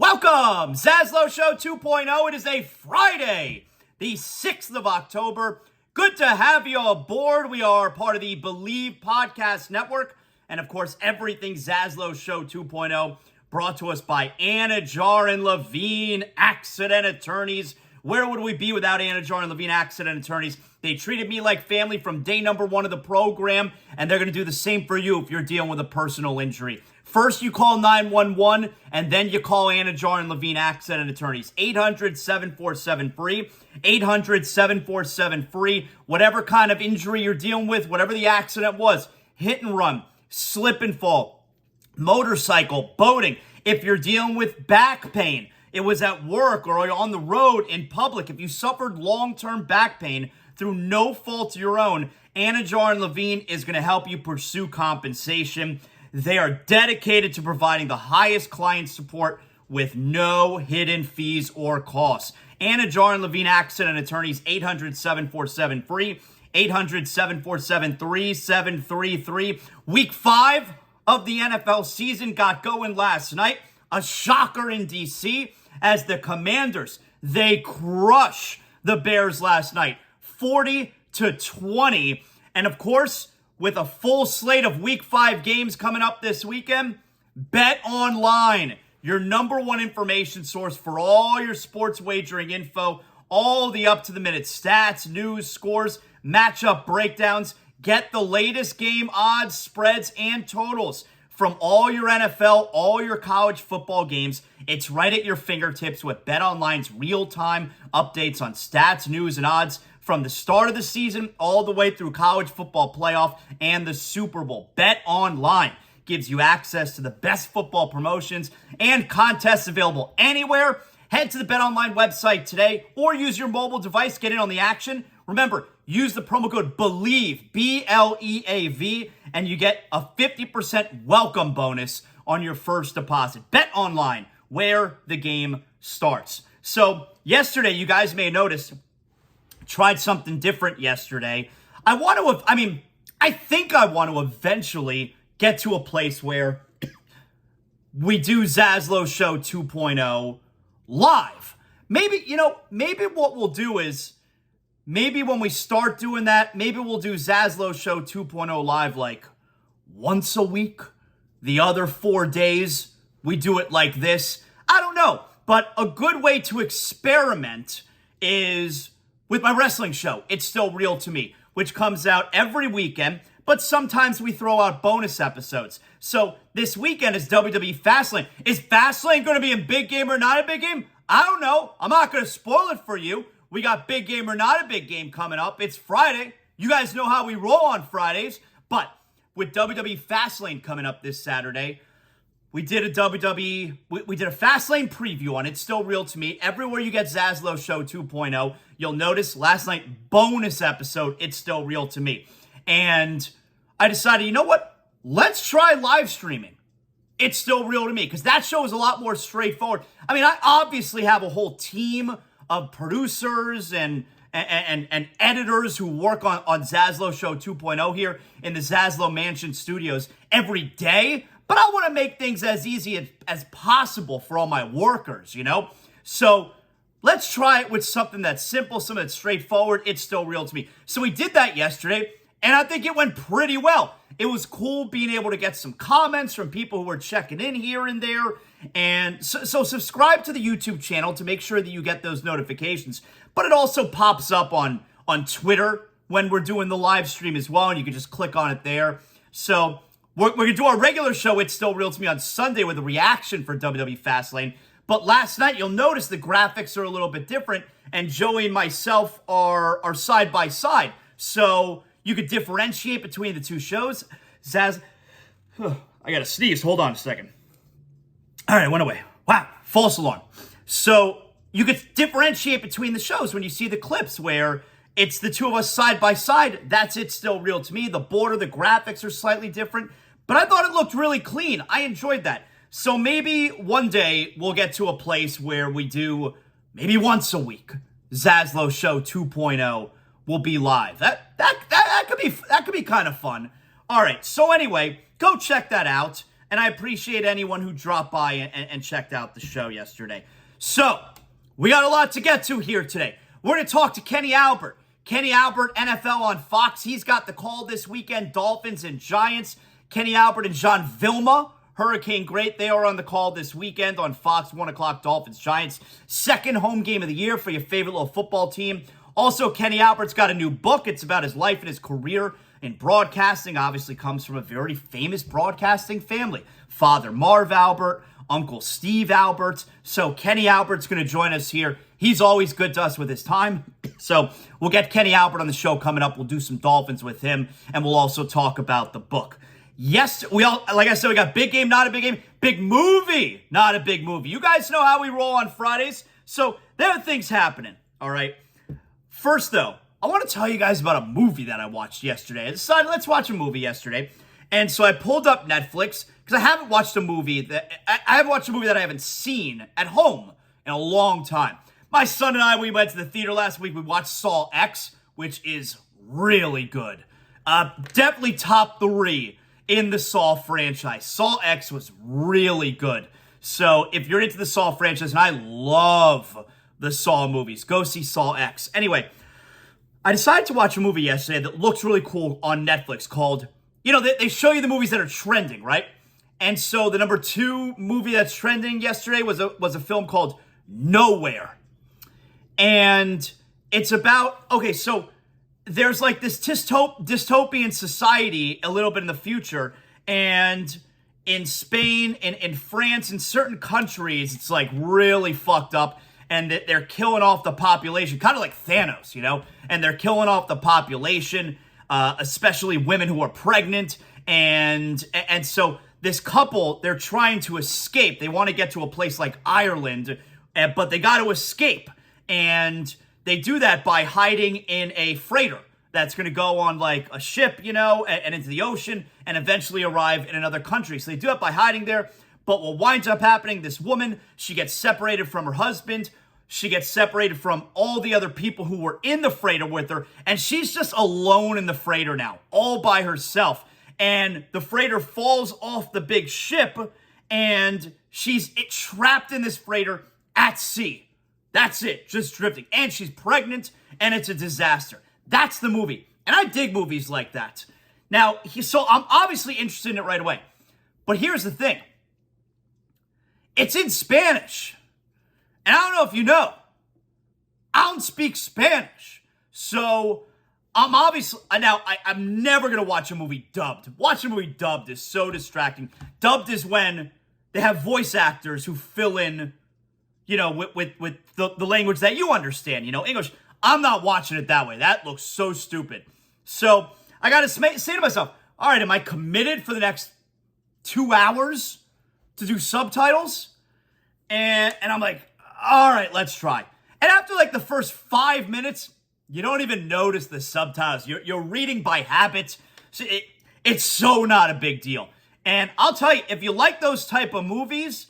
Welcome, ZASLOW Show 2.0. It is a Friday, the 6th of October. Good to have you aboard. We are part of the Believe Podcast Network. And of course, everything ZASLOW Show 2.0 brought to us by Anidjar and Levine Accident Attorneys. Where would we be without Anidjar and Levine Accident Attorneys? They treated me like family from day number one of the program, and they're going to do the same for you if you're dealing with a personal injury. First, you call 911, and then you call Anidjar and Levine Accident Attorneys. 800-747-FREE. 800-747-FREE. Whatever kind of injury you're dealing with, whatever the accident was, hit and run, slip and fall, motorcycle, boating. If you're dealing with back pain, it was at work or on the road in public. If you suffered long-term back pain through no fault of your own, Anidjar and Levine is going to help you pursue compensation. They are dedicated to providing the highest client support with no hidden fees or costs. Anidjar and Levine Accident Attorneys, 800-747-FREE, 800-747-3733. Week 5 of the NFL season got going last night. A shocker in D.C. as the Commanders, they crush the Bears last night, 40-20. And of course, with a full slate of Week 5 games coming up this weekend, Bet Online, your number one information source for all your sports wagering info, all the up-to-the-minute stats, news, scores, matchup breakdowns. Get the latest game odds, spreads, and totals from all your NFL, all your college football games. It's right at your fingertips with Bet Online's real-time updates on stats, news, and odds from the start of the season all the way through college football playoff and the Super Bowl. Bet Online gives you access to the best football promotions and contests available anywhere. Head to the Bet Online website today or use your mobile device. Get in on the action. Remember, use the promo code BELIEVE, B-L-E-A-V, and you get a 50% welcome bonus on your first deposit. Bet Online, where the game starts. So yesterday, you guys may have noticed, tried something different yesterday. I think I want to eventually get to a place where we do ZASLOW Show 2.0 live. Maybe what we'll do is, maybe when we start doing that, maybe we'll do ZASLOW Show 2.0 live like once a week. The other 4 days, we do it like this. I don't know. But a good way to experiment is with my wrestling show, It's Still Real to Me, which comes out every weekend, but sometimes we throw out bonus episodes. So this weekend is WWE Fastlane. Is Fastlane going to be a big game or not a big game? I don't know. I'm not going to spoil it for you. We got big game or not a big game coming up. It's Friday. You guys know how we roll on Fridays. But with WWE Fastlane coming up this Saturday, we did a Fastlane preview on It's Still Real to Me. Everywhere you get ZASLOW Show 2.0, you'll notice last night, bonus episode, It's Still Real to Me. And I decided, you know what? Let's try live streaming It's Still Real to Me, because that show is a lot more straightforward. I mean, I obviously have a whole team of producers and editors who work on ZASLOW Show 2.0 here in the ZASLOW Mansion Studios every day. But I want to make things as easy as possible for all my workers, you know? So let's try it with something that's simple, something that's straightforward. It's Still Real to Me. So we did that yesterday, and I think it went pretty well. It was cool being able to get some comments from people who were checking in here and there. And so subscribe to the YouTube channel to make sure that you get those notifications. But it also pops up on Twitter when we're doing the live stream as well, and you can just click on it there. So we're going to do our regular show, It's Still Real to Me, on Sunday with a reaction for WWE Fastlane. But last night, you'll notice the graphics are a little bit different, and Joey and myself are side by side. So you could differentiate between the two shows. I got to sneeze. Hold on a second. All right, it went away. Wow, false alarm. So you could differentiate between the shows when you see the clips where it's the two of us side by side. That's It's Still Real to Me. The border, the graphics are slightly different. But I thought it looked really clean. I enjoyed that. So maybe one day we'll get to a place where we do maybe once a week. ZASLOW Show 2.0 will be live. That could be kind of fun. All right. So anyway, go check that out. and I appreciate anyone who dropped by and checked out the show yesterday. So, we got a lot to get to here today. We're going to talk to Kenny Albert. Kenny Albert, NFL on Fox. He's got the call this weekend, Dolphins and Giants. Kenny Albert and John Vilma, Hurricane Great, they are on the call this weekend on Fox, 1 o'clock, Dolphins, Giants. Second home game of the year for your favorite little football team. Also, Kenny Albert's got a new book. It's about his life and his career in broadcasting. Obviously comes from a very famous broadcasting family. Father Marv Albert, Uncle Steve Albert. So Kenny Albert's going to join us here. He's always good to us with his time. So we'll get Kenny Albert on the show coming up. We'll do some Dolphins with him, and we'll also talk about the book. Yes, like I said, we got big game, not a big game. Big movie, not a big movie. You guys know how we roll on Fridays. So there are things happening, all right? First, though, I want to tell you guys about a movie that I watched yesterday. I decided, let's watch a movie yesterday. And so I pulled up Netflix, because I haven't watched a movie that I haven't seen at home in a long time. My son and I, we went to the theater last week. We watched Saw X, which is really good. Definitely top 3 in the Saw franchise. Saw X was really good. So if you're into the Saw franchise, and I love the Saw movies, go see Saw X. Anyway, I decided to watch a movie yesterday that looks really cool on Netflix called, they show you the movies that are trending, right? And so the number 2 movie that's trending yesterday was a film called Nowhere. And it's about, so there's like this dystopian society a little bit in the future, and in Spain and in France and certain countries, it's like really fucked up, and they're killing off the population, kind of like Thanos, and they're killing off the population, especially women who are pregnant, and so this couple, they're trying to escape. They want to get to a place like Ireland, but they got to escape. And they do that by hiding in a freighter that's going to go on like a ship, and into the ocean and eventually arrive in another country. So they do it by hiding there. But what winds up happening, this woman, she gets separated from her husband. She gets separated from all the other people who were in the freighter with her. And she's just alone in the freighter now, all by herself. And the freighter falls off the big ship, and she's trapped in this freighter at sea. That's it, just drifting. And she's pregnant, and it's a disaster. That's the movie. And I dig movies like that. Now, so I'm obviously interested in it right away. But here's the thing. It's in Spanish. And I don't know if you know, I don't speak Spanish. So I'm obviously, now I'm never going to watch a movie dubbed. Watching a movie dubbed is so distracting. Dubbed is when they have voice actors who fill in, with the language that you understand, English. I'm not watching it that way. That looks so stupid. So I got to say to myself, all right, am I committed for the next 2 hours to do subtitles? And I'm like, all right, let's try. And after like the first 5 minutes, you don't even notice the subtitles. You're reading by habit. So it's so not a big deal. And I'll tell you, if you like those type of movies,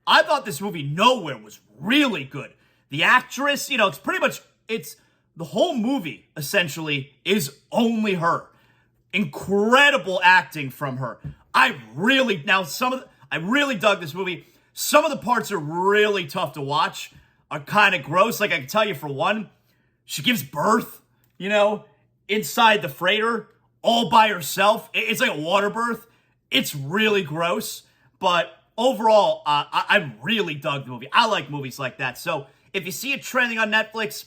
I thought this movie Nowhere was really good. The actress, it's the whole movie essentially is only her. Incredible acting from her. I really dug this movie. Some of the parts are really tough to watch, are kind of gross. Like I can tell you for one, she gives birth, inside the freighter all by herself. It's like a water birth. It's really gross, but overall, I really dug the movie. I like movies like that. So if you see it trending on Netflix,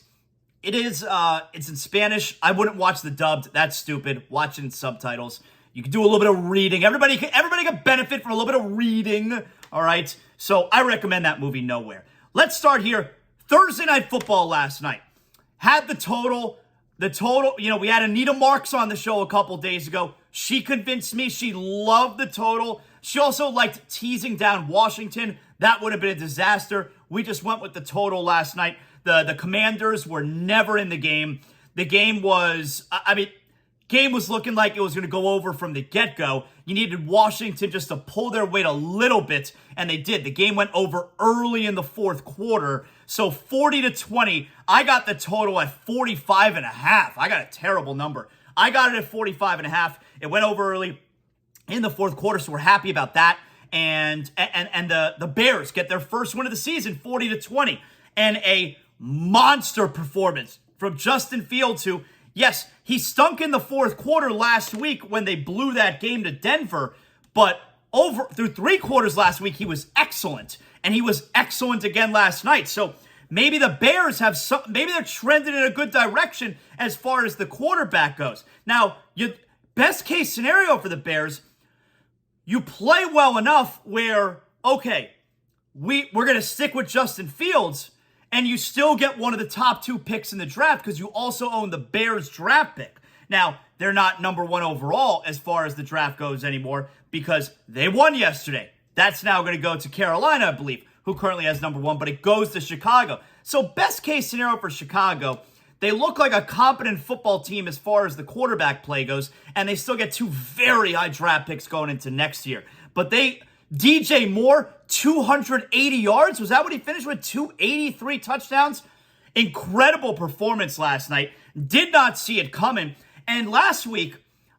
it's in Spanish. I wouldn't watch the dubbed. That's stupid. Watch it in subtitles. You can do a little bit of reading. Everybody can benefit from a little bit of reading. All right. So I recommend that movie Nowhere. Let's start here. Thursday Night Football last night. Had the total, we had Anita Marks on the show a couple days ago. She convinced me. She loved the total. She also liked teasing down Washington. That would have been a disaster. We just went with the total last night. The Commanders were never in the game. The game was, game was looking like it was going to go over from the get-go. You needed Washington just to pull their weight a little bit, and they did. The game went over early in the fourth quarter. So 40-20, I got the total at 45.5. I got a terrible number. I got it at 45.5. It went over early in the fourth quarter, so we're happy about that. and the Bears get their first win of the season, 40-20, and a monster performance from Justin Fields, who, yes, he stunk in the fourth quarter last week when they blew that game to Denver, but through 3 quarters last week, he was excellent, and he was excellent again last night. So maybe the Bears maybe they're trending in a good direction as far as the quarterback goes. Now, best case scenario for the Bears, you play well enough where, okay, we're going to stick with Justin Fields, and you still get one of the top 2 picks in the draft because you also own the Bears draft pick. Now, they're not number 1 overall as far as the draft goes anymore because they won yesterday. That's now going to go to Carolina, I believe, who currently has number 1, but it goes to Chicago. So best case scenario for Chicago, they look like a competent football team as far as the quarterback play goes, and they still get 2 very high draft picks going into next year. But DJ Moore, 280 yards. Was that what he finished with? 283 touchdowns? Incredible performance last night. Did not see it coming. And last week,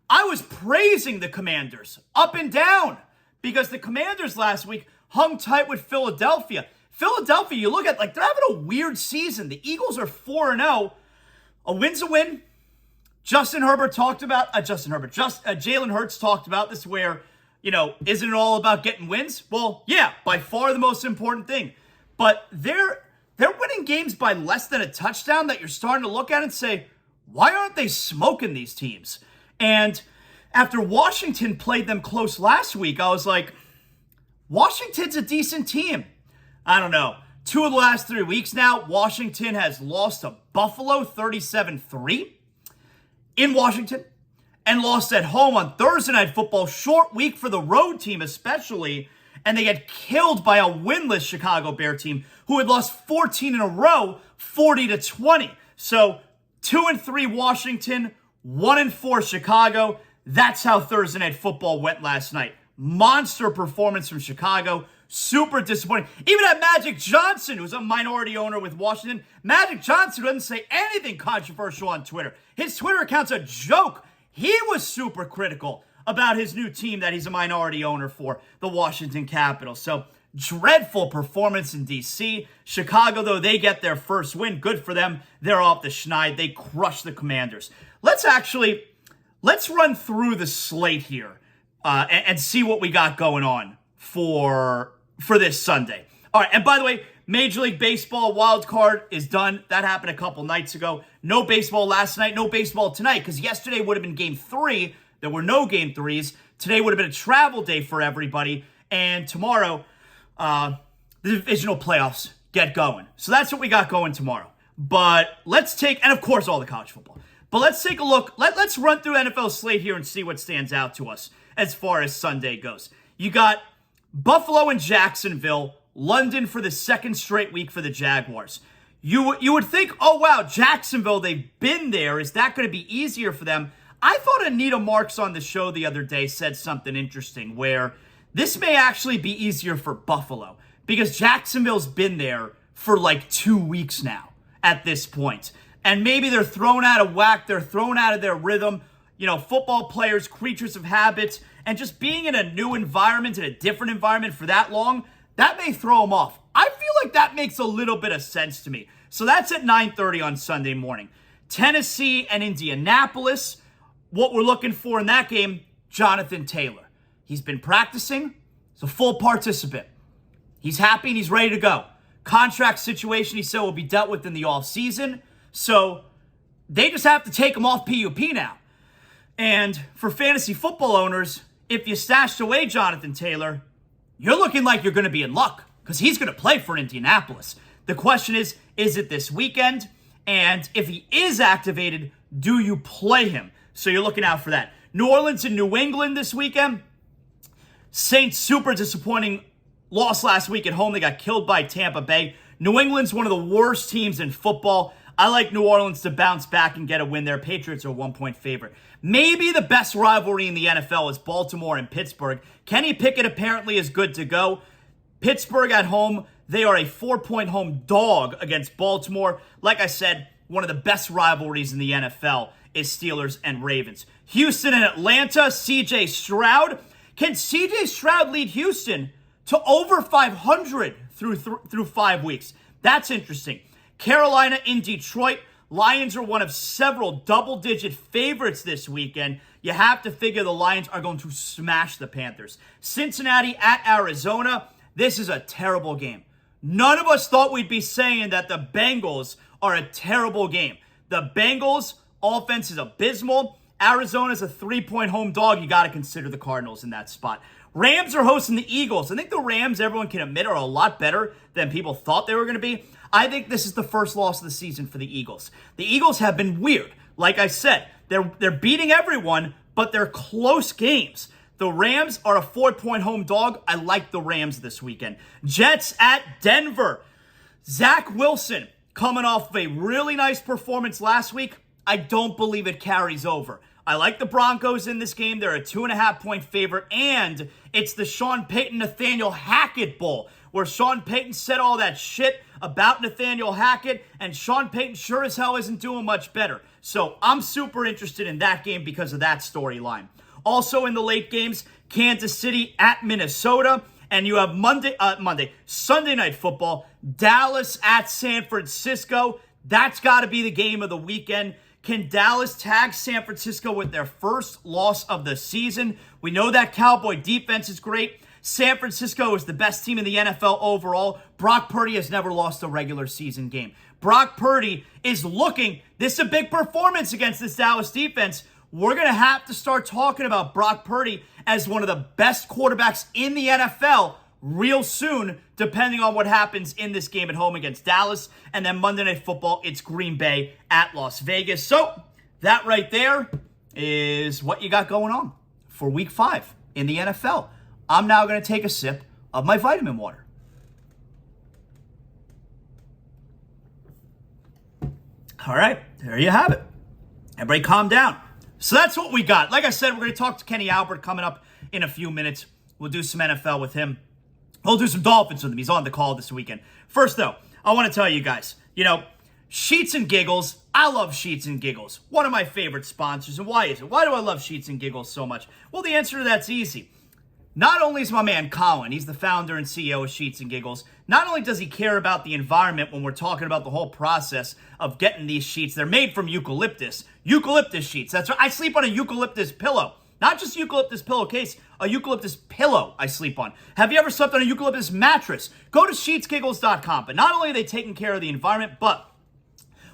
I was praising the Commanders up and down because the Commanders last week hung tight with Philadelphia. Philadelphia, you look at, they're having a weird season. The Eagles are 4-0. A win's a win. Jalen Hurts talked about this where, isn't it all about getting wins? Well, yeah, by far the most important thing. But they're winning games by less than a touchdown that you're starting to look at and say, why aren't they smoking these teams? And after Washington played them close last week, I was like, Washington's a decent team. I don't know. 2 of the last 3 weeks now, Washington has lost to Buffalo 37-3 in Washington and lost at home on Thursday Night Football. Short week for the road team especially, and they get killed by a winless Chicago Bear team who had lost 14 in a row, 40-20. So 2-3 Washington, 1-4 Chicago. That's how Thursday Night Football went last night. Monster performance from Chicago. Super disappointing. Even at Magic Johnson, who's a minority owner with Washington, Magic Johnson doesn't say anything controversial on Twitter. His Twitter account's a joke. He was super critical about his new team that he's a minority owner for, the Washington Capitals. So, dreadful performance in D.C. Chicago, though, they get their first win. Good for them. They're off the schneid. They crush the Commanders. Let's run through the slate here and see what we got going on for this Sunday. All right, and by the way, Major League Baseball wild card is done. That happened a couple nights ago. No baseball last night, no baseball tonight, because yesterday would have been Game 3. There were no Game 3s. Today would have been a travel day for everybody. And tomorrow, the divisional playoffs get going. So that's what we got going tomorrow. But and of course, all the college football. But let's take a look. Let's run through NFL slate here and see what stands out to us as far as Sunday goes. You got Buffalo and Jacksonville, London for the second straight week for the Jaguars. You would think, oh wow, Jacksonville, they've been there. Is that going to be easier for them? I thought Anita Marks on the show the other day said something interesting where this may actually be easier for Buffalo because Jacksonville's been there for 2 weeks now at this point. And maybe they're thrown out of whack. They're thrown out of their rhythm. Football players, creatures of habits, and just being in a new environment, in a different environment for that long, that may throw them off. I feel like that makes a little bit of sense to me. So that's at 9:30 on Sunday morning. Tennessee and Indianapolis. What we're looking for in that game, Jonathan Taylor. He's been practicing. He's a full participant. He's happy and he's ready to go. Contract situation, he said, will be dealt with in the offseason. So they just have to take him off PUP now. And for fantasy football owners, if you stashed away Jonathan Taylor, you're looking like you're going to be in luck because he's going to play for Indianapolis. The question is it this weekend? And if he is activated, do you play him? So you're looking out for that. New Orleans and New England this weekend. Saints, super disappointing loss last week at home. They got killed by Tampa Bay. New England's one of the worst teams in football. I like New Orleans to bounce back and get a win there. Patriots are a 1-point favorite. Maybe the best rivalry in the NFL is Baltimore and Pittsburgh. Kenny Pickett apparently is good to go. Pittsburgh at home, they are a 4-point home dog against Baltimore. Like I said, one of the best rivalries in the NFL is Steelers and Ravens. Houston and Atlanta, CJ Stroud. Can CJ Stroud lead Houston to over 500 through 5 weeks? That's interesting. Carolina in Detroit. Lions are one of several double-digit favorites this weekend. You have to figure the Lions are going to smash the Panthers. Cincinnati at Arizona. This is a terrible game. None of us thought we'd be saying that the Bengals are a terrible game. The Bengals' offense is abysmal. Arizona's a 3-point home dog. You got to consider the Cardinals in that spot. Rams are hosting the Eagles. I think the Rams, everyone can admit, are a lot better than people thought they were going to be. I think this is the first loss of the season for the Eagles. The Eagles have been weird. Like I said, they're beating everyone, but they're close games. The Rams are a 4-point home dog. I like the Rams this weekend. Jets at Denver. Zach Wilson coming off of a really nice performance last week. I don't believe it carries over. I like the Broncos in this game. They're a 2.5-point favorite, and it's the Sean Payton Nathaniel Hackett Bowl, where Sean Payton said all that shit about Nathaniel Hackett, and Sean Payton sure as hell isn't doing much better. So I'm super interested in that game because of that storyline. Also in the late games, Kansas City at Minnesota, and you have Sunday Night Football, Dallas at San Francisco. That's got to be the game of the weekend. Can Dallas tag San Francisco with their first loss of the season? We know that Cowboy defense is great. San Francisco is the best team in the NFL overall. Brock Purdy has never lost a regular season game. Brock Purdy is this is a big performance against this Dallas defense. We're going to have to start talking about Brock Purdy as one of the best quarterbacks in the NFL real soon, depending on what happens in this game at home against Dallas. And then Monday Night Football, it's Green Bay at Las Vegas. So that right there is what you got going on for Week 5 in the NFL. I'm now going to take a sip of my vitamin water. All right, there you have it. Everybody calm down. So that's what we got. Like I said, we're going to talk to Kenny Albert coming up in a few minutes. We'll do some NFL with him. We'll do some Dolphins with him. He's on the call this weekend. First, though, I want to tell you guys, Sheets and Giggles. I love Sheets and Giggles. One of my favorite sponsors. And why is it? Why do I love Sheets and Giggles so much? Well, the answer to that's easy. Not only is my man Colin, he's the founder and CEO of Sheets and Giggles, not only does he care about the environment when we're talking about the whole process of getting these sheets. They're made from eucalyptus. Eucalyptus sheets. That's right. I sleep on a eucalyptus pillow. Not just eucalyptus pillowcase, a eucalyptus pillow I sleep on. Have you ever slept on a eucalyptus mattress? Go to sheetsgiggles.com. But not only are they taking care of the environment, but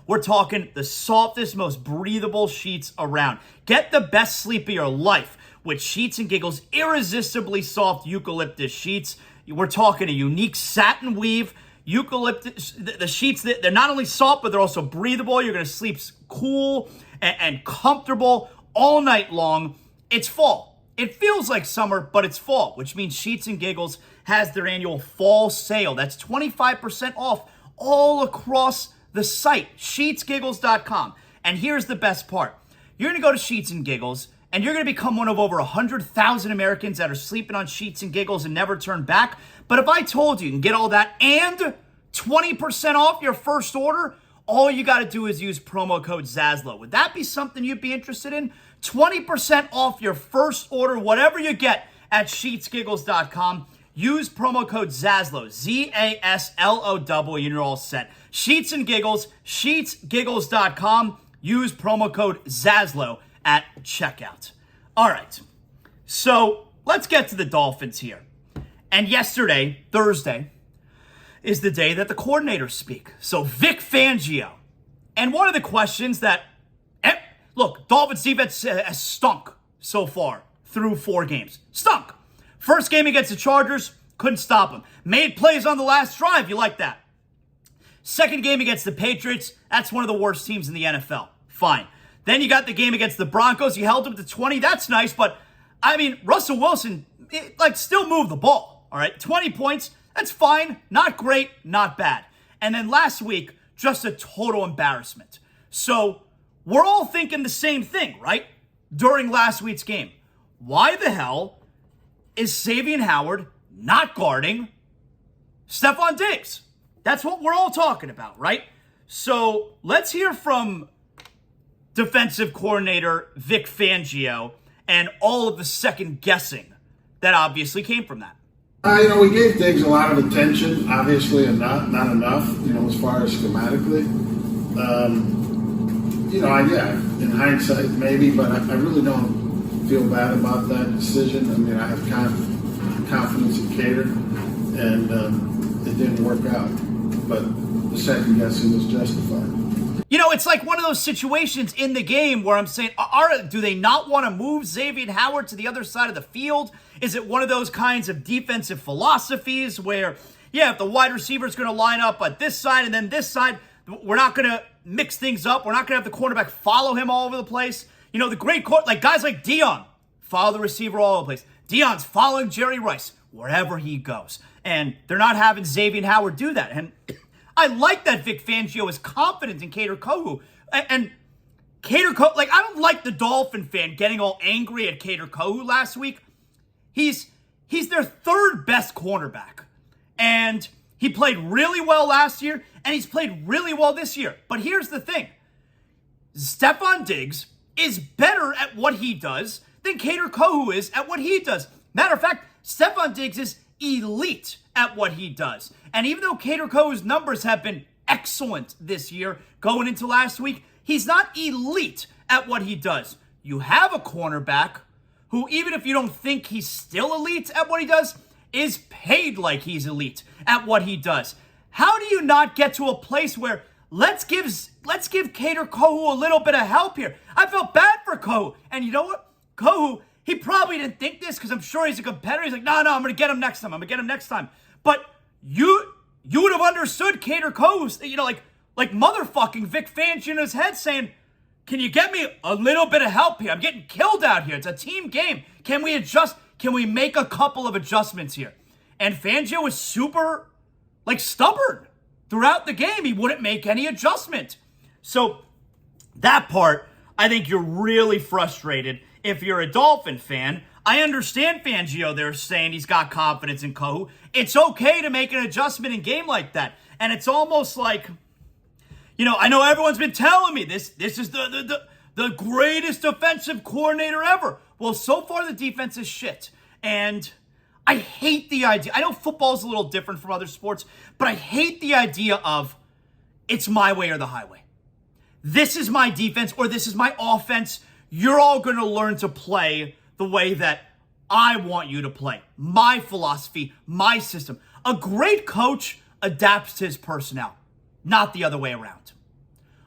we're talking the softest, most breathable sheets around. Get the best sleep of your life with Sheets and Giggles irresistibly soft eucalyptus sheets. We're talking a unique satin weave. Eucalyptus, the sheets, they're not only soft, but they're also breathable. You're going to sleep cool and comfortable all night long. It's fall. It feels like summer, but it's fall, which means Sheets and Giggles has their annual fall sale. That's 25% off all across the site, sheetsgiggles.com. And here's the best part. You're going to go to Sheets and Giggles, and you're going to become one of over 100,000 Americans that are sleeping on Sheets and Giggles and never turn back. But if I told you can get all that and 20% off your first order, all you got to do is use promo code ZASLOW. Would that be something you'd be interested in? 20% off your first order, whatever you get at sheetsgiggles.com. Use promo code ZASLOW, ZASLOW, and you're all set. Sheets and Giggles, sheetsgiggles.com. Use promo code ZASLOW at checkout. All right, so let's get to the Dolphins here. And yesterday, Thursday, is the day that the coordinators speak. So Vic Fangio. And one of the questions that, look, Dolphins defense has stunk so far through 4 games. Stunk. First game against the Chargers, couldn't stop them. Made plays on the last drive, you like that. Second game against the Patriots, that's one of the worst teams in the NFL. Fine. Then you got the game against the Broncos, you held them to 20, that's nice, but, Russell Wilson, still moved the ball, all right? 20 points, that's fine, not great, not bad. And then last week, just a total embarrassment. So, we're all thinking the same thing, right? During last week's game. Why the hell is Xavier Howard not guarding Stephon Diggs? That's what we're all talking about, right? So let's hear from defensive coordinator Vic Fangio and all of the second guessing that obviously came from that. We gave Diggs a lot of attention, obviously, and not enough, as far as schematically. In hindsight, maybe, but I really don't feel bad about that decision. I mean, I have confidence in Cater, and it didn't work out. But the second guessing was justified. It's like one of those situations in the game where I'm saying, do they not want to move Xavier Howard to the other side of the field? Is it one of those kinds of defensive philosophies where, if the wide receiver is going to line up at this side and then this side, we're not going to mix things up. We're not going to have the cornerback follow him all over the place. The great guys like Dion follow the receiver all over the place. Dion's following Jerry Rice wherever he goes. And they're not having Xavier Howard do that. And I like that Vic Fangio is confident in Cater Kohu. And Cater Kohu, I don't like the Dolphin fan getting all angry at Cater Kohu last week. He's their third best cornerback. And he played really well last year, and he's played really well this year. But here's the thing. Stefon Diggs is better at what he does than Cater Kohu is at what he does. Matter of fact, Stefon Diggs is elite at what he does. And even though Cater Kohu's numbers have been excellent this year going into last week, he's not elite at what he does. You have a cornerback who, even if you don't think he's still elite at what he does, is paid like he's elite at what he does. How do you not get to a place where let's give Cater Kohu a little bit of help here? I felt bad for Kohu. And you know what? Kohu, he probably didn't think this because I'm sure he's a competitor. He's like, no, I'm going to get him next time. But you would have understood Cater Kohu's, like motherfucking Vic Fangio in his head saying, can you get me a little bit of help here? I'm getting killed out here. It's a team game. Can we adjust? Can we make a couple of adjustments here? And Fangio was super, stubborn throughout the game. He wouldn't make any adjustment. So that part, I think you're really frustrated if you're a Dolphin fan. I understand Fangio there saying he's got confidence in Kohu. It's okay to make an adjustment in a game like that. And it's almost like, I know everyone's been telling me this is the greatest defensive coordinator ever. Well, so far the defense is shit. And I hate the idea. I know football is a little different from other sports, but I hate the idea of it's my way or the highway. This is my defense or this is my offense. You're all going to learn to play the way that I want you to play. My philosophy, my system. A great coach adapts to his personnel, not the other way around.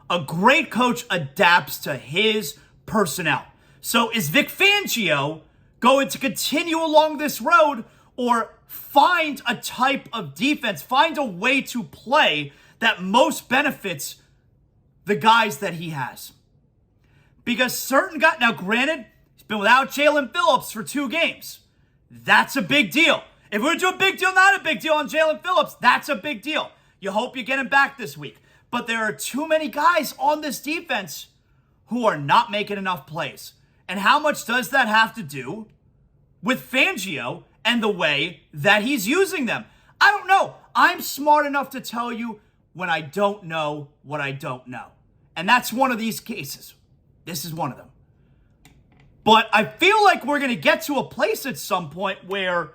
A great coach adapts to his personnel. So is Vic Fangio going to continue along this road or find a type of defense, find a way to play that most benefits the guys that he has? Because certain guys, now granted, he's been without Jalen Phillips for 2 games. That's a big deal. If we're doing a big deal, not a big deal on Jalen Phillips, that's a big deal. You hope you get him back this week. But there are too many guys on this defense who are not making enough plays. And how much does that have to do with Fangio and the way that he's using them? I don't know. I'm smart enough to tell you when I don't know what I don't know. And that's one of these cases. This is one of them. But I feel like we're going to get to a place at some point where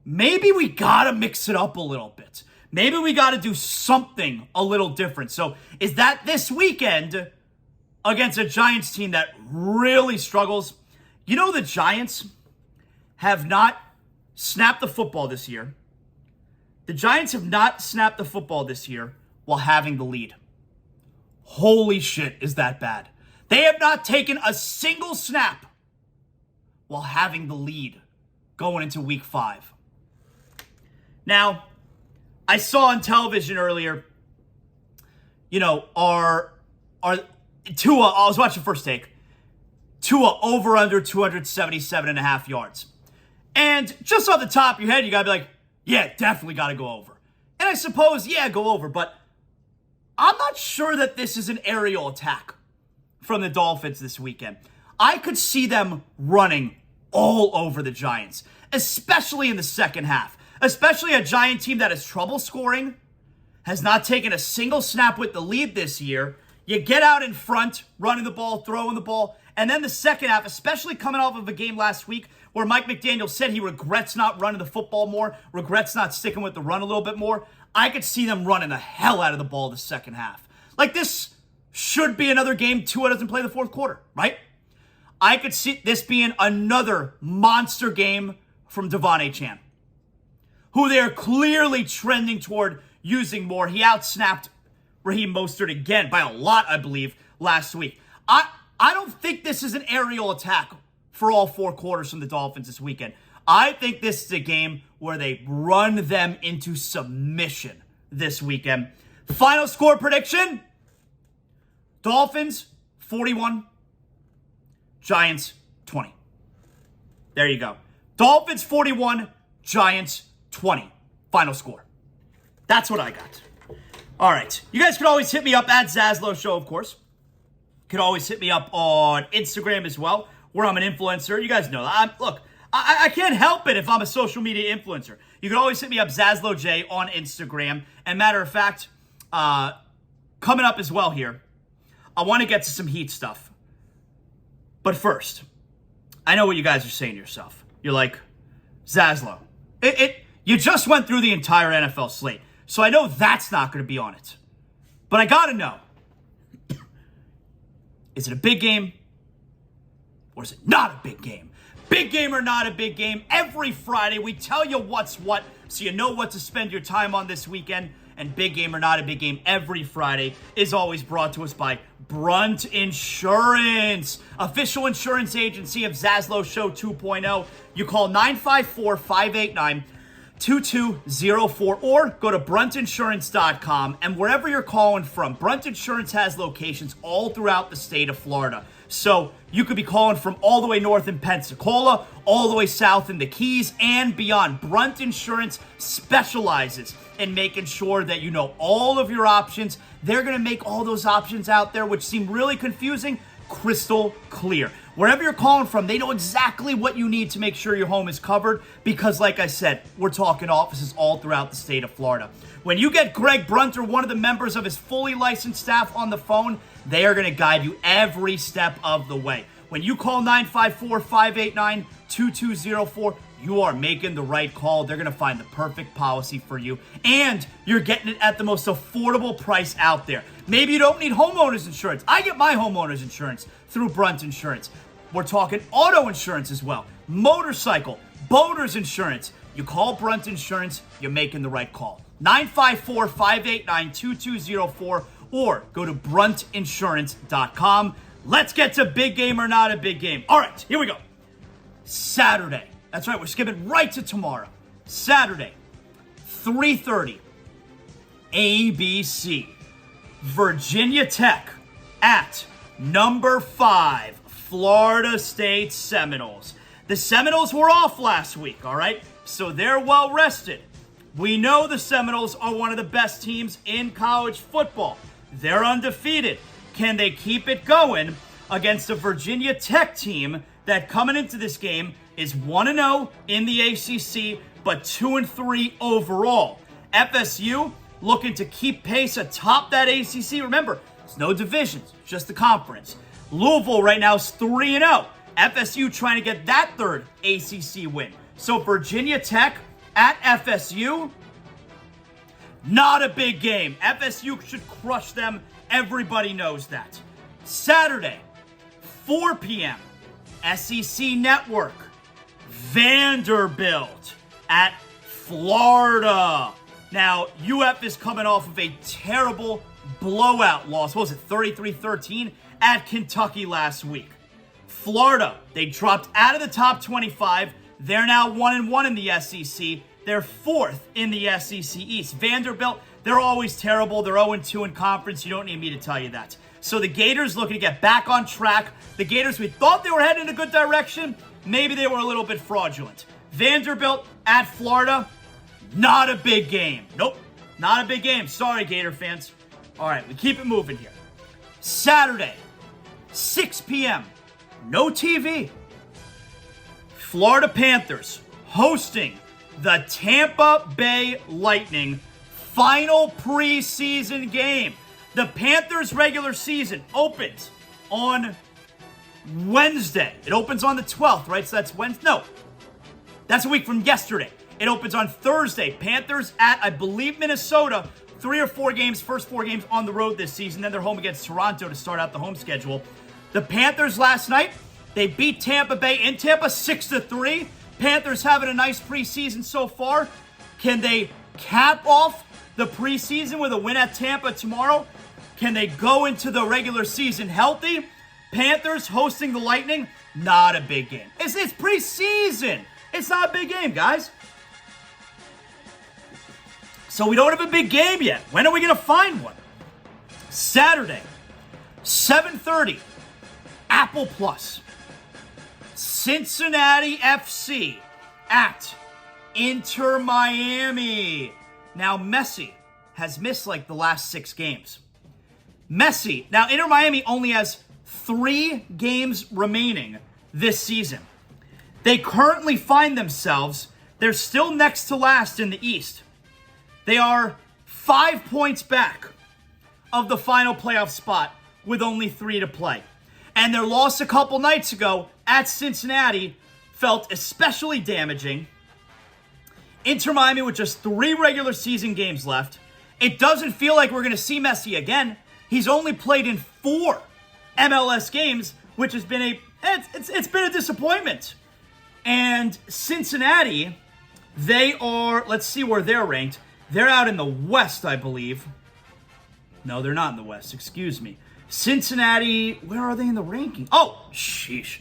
maybe we got to mix it up a little bit. Maybe we got to do something a little different. So is that this weekend against a Giants team that really struggles? The Giants have not snapped the football this year. The Giants have not snapped the football this year while having the lead. Holy shit, is that bad? They have not taken a single snap while having the lead going into week 5. Now, I saw on television earlier, our Tua, I was watching First Take, Tua over under 277.5 yards. And just off the top of your head, you got to be like, yeah, definitely got to go over. And I suppose, yeah, go over, but I'm not sure that this is an aerial attack from the Dolphins this weekend. I could see them running all over the Giants, especially in the second half. Especially a Giant team that has trouble scoring, has not taken a single snap with the lead this year. You get out in front, running the ball, throwing the ball, And then the second half, especially coming off of a game last week where Mike McDaniel said he regrets not running the football more, regrets not sticking with the run a little bit more, I could see them running the hell out of the ball the second half. Like, this should be another game Tua doesn't play the fourth quarter, right? I could see this being another monster game from Devon Achane, who they're clearly trending toward using more. He outsnapped Raheem Mostert again by a lot, I believe, last week. I don't think this is an aerial attack for all four quarters from the Dolphins this weekend. I think this is a game where they run them into submission this weekend. Final score prediction: Dolphins 41, Giants 20. There you go. Dolphins 41, Giants 20. Final score. That's what I got. All right. You guys can always hit me up at ZASLOW Show, of course. You can always hit me up on Instagram as well, where I'm an influencer. You guys know that. Look, I can't help it if I'm a social media influencer. You can always hit me up, ZASLOWJ, on Instagram. And matter of fact, coming up as well here, I want to get to some Heat stuff. But first, I know what you guys are saying to yourself. You're like, ZASLOW, you just went through the entire NFL slate, so I know that's not going to be on it. But I got to know, is it a big game or is it not a big game? Big game or not a big game? Every Friday, we tell you what's what so you know what to spend your time on this weekend. And big game or not a big game every Friday is always brought to us by Brunt Insurance, official insurance agency of ZASLOW Show 2.0. You call 954-589-2204 or go to bruntinsurance.com. And wherever you're calling from, Brunt Insurance has locations all throughout the state of Florida. So you could be calling from all the way north in Pensacola, all the way south in the Keys, and beyond. Brunt Insurance specializes in making sure that you know all of your options. They're going to make all those options out there, which seem really confusing, crystal clear. Wherever you're calling from, they know exactly what you need to make sure your home is covered because, like I said, we're talking offices all throughout the state of Florida. When you get Greg Brunt or one of the members of his fully licensed staff on the phone, they are going to guide you every step of the way. When you call 954-589-2204, you are making the right call. They're going to find the perfect policy for you, and you're getting it at the most affordable price out there. Maybe you don't need homeowners insurance. I get my homeowners insurance through Brunt Insurance. We're talking auto insurance as well, motorcycle, boaters insurance. You call Brunt Insurance, you're making the right call. 954-589-2204 or go to bruntinsurance.com. Let's get to big game or not a big game. All right, here we go. Saturday. That's right, we're skipping right to tomorrow. Saturday, 3:30, ABC. Virginia Tech at number 5, Florida State Seminoles. The Seminoles were off last week, all right? So they're well rested. We know the Seminoles are one of the best teams in college football. They're undefeated. Can they keep it going against a Virginia Tech team that coming into this game is 1-0 in the ACC, but 2-3 overall? FSU looking to keep pace atop that ACC. Remember, there's no divisions, just the conference. Louisville right now is 3-0. FSU trying to get that third ACC win. So Virginia Tech at FSU, not a big game. FSU should crush them. Everybody knows that. Saturday, 4 p.m., SEC Network, Vanderbilt at Florida. Now, UF is coming off of a terrible blowout loss. What was it, 33-13 at Kentucky last week. Florida, they dropped out of the top 25. They're now 1-1 in the SEC. They're 4th in the SEC East. Vanderbilt, they're always terrible. They're 0-2 in conference. You don't need me to tell you that. So the Gators looking to get back on track. The Gators, we thought they were heading in a good direction. Maybe they were a little bit fraudulent. Vanderbilt at Florida, not a big game. Nope, not a big game. Sorry, Gator fans. All right, we keep it moving here. Saturday, 6 p.m., no TV. Florida Panthers hosting the Tampa Bay Lightning, final preseason game. The Panthers regular season opens on Wednesday. It opens on the 12th, right? So that's Wednesday. No, that's a week from yesterday. It opens on Thursday. Panthers at, I believe, Minnesota. 3 or 4 games, first 4 games on the road this season. Then they're home against Toronto to start out the home schedule. The Panthers last night, they beat Tampa Bay in Tampa 6-3. Panthers having a nice preseason so far. Can they cap off the preseason with a win at Tampa tomorrow? Can they go into the regular season healthy? Panthers hosting the Lightning, not a big game. It's preseason. It's not a big game, guys. So we don't have a big game yet. When are we going to find one? Saturday, 7:30, Apple Plus. Cincinnati FC at Inter Miami. Now, Messi has missed like the last 6 games. Now, Inter Miami only has 3 games remaining this season. They currently find themselves, they're still next to last in the East. They are 5 points back of the final playoff spot with only 3 to play. And their loss a couple nights ago at Cincinnati felt especially damaging. Inter Miami with just 3 regular season games left. It doesn't feel like we're going to see Messi again. He's only played in 4 MLS games, which has been it's been a disappointment. And Cincinnati, they are, let's see where they're ranked. They're out in the West, I believe. No, they're not in the West. Excuse me. Cincinnati, where are they in the ranking? Oh, sheesh.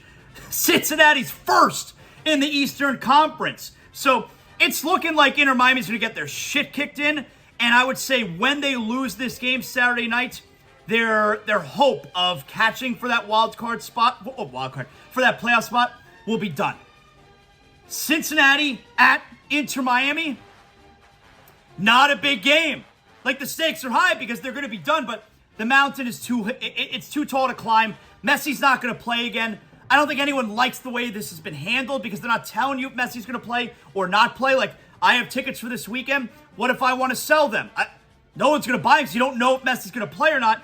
Cincinnati's first in the Eastern Conference. So it's looking like Inter Miami's going to get their shit kicked in. And I would say when they lose this game Saturday night, their hope of catching for that for that playoff spot will be done. Cincinnati at Inter Miami, not a big game. Like, the stakes are high because they're going to be done, but the mountain is too tall to climb. Messi's not going to play again. I don't think anyone likes the way this has been handled because they're not telling you if Messi's going to play or not play. Like, I have tickets for this weekend. What if I want to sell them? No one's going to buy them because you don't know if Messi's going to play or not.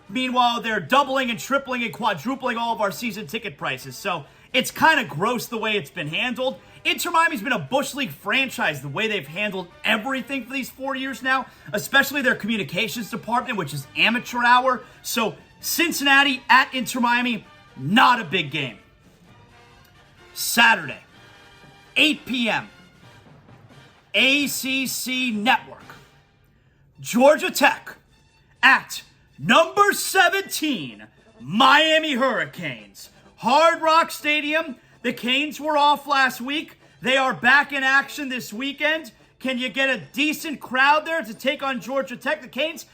Meanwhile, they're doubling and tripling and quadrupling all of our season ticket prices. So it's kind of gross the way it's been handled. Inter Miami's been a Bush League franchise the way they've handled everything for these 4 years now, especially their communications department, which is amateur hour. So Cincinnati at Inter Miami, not a big game. Saturday, 8 p.m., ACC Network. Georgia Tech at number 17, Miami Hurricanes. Hard Rock Stadium. The Canes were off last week. They are back in action this weekend. Can you get a decent crowd there to take on Georgia Tech? The Canes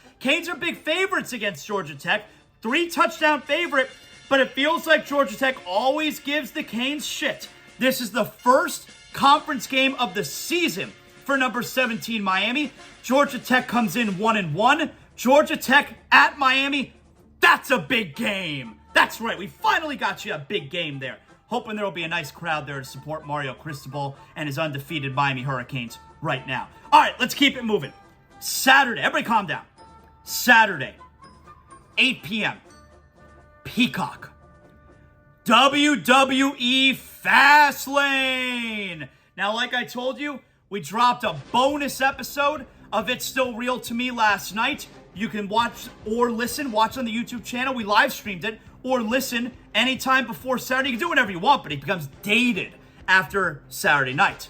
are big favorites against Georgia Tech. 3-touchdown favorite, but it feels like Georgia Tech always gives the Canes shit. This is the first conference game of the season for number 17 Miami. Georgia Tech comes in 1-1. Georgia Tech at Miami. That's a big game. That's right. We finally got you a big game there. Hoping there will be a nice crowd there to support Mario Cristobal and his undefeated Miami Hurricanes right now. All right, let's keep it moving. Saturday. Everybody calm down. Saturday, 8 p.m. Peacock. WWE Fastlane. Now, like I told you, we dropped a bonus episode of It's Still Real to Me last night. You can watch or listen. Watch on the YouTube channel. We live streamed it. Or listen anytime before Saturday. You can do whatever you want, but it becomes dated after Saturday night.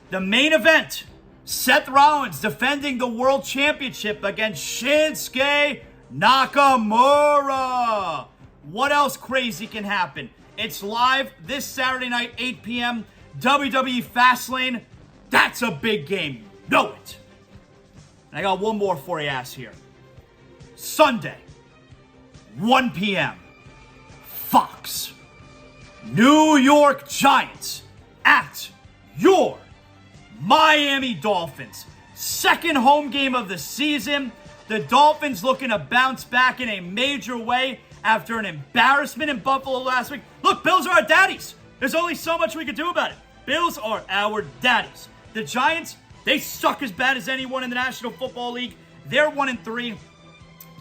The main event, Seth Rollins defending the World Championship against Shinsuke Nakamura. What else crazy can happen? It's live this Saturday night, 8 p.m. WWE Fastlane. That's a big game. Know it. And I got one more for you ass here. Sunday, 1 p.m. Fox. New York Giants at your Miami Dolphins. Second home game of the season. The Dolphins looking to bounce back in a major way after an embarrassment in Buffalo last week. Look, Bills are our daddies. There's only so much we can do about it. Bills are our daddies. The Giants, they suck as bad as anyone in the National Football League. They're 1-3.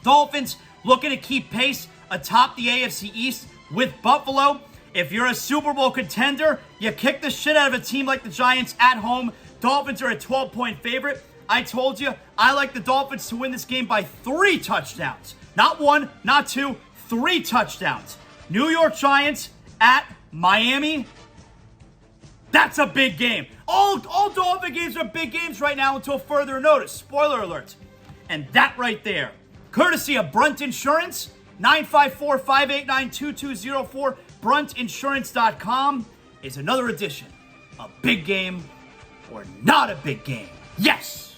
Dolphins looking to keep pace atop the AFC East with Buffalo. If you're a Super Bowl contender, you kick the shit out of a team like the Giants at home. Dolphins are a 12-point favorite. I told you, I like the Dolphins to win this game by 3 touchdowns. Not 1, not 2, 3 touchdowns. New York Giants at Miami. That's a big game. All Dolphin games are big games right now until further notice. Spoiler alert. And that right there, courtesy of Brunt Insurance, 954-589-2204, bruntinsurance.com, is another edition of Big Game or Not a Big Game. Yes!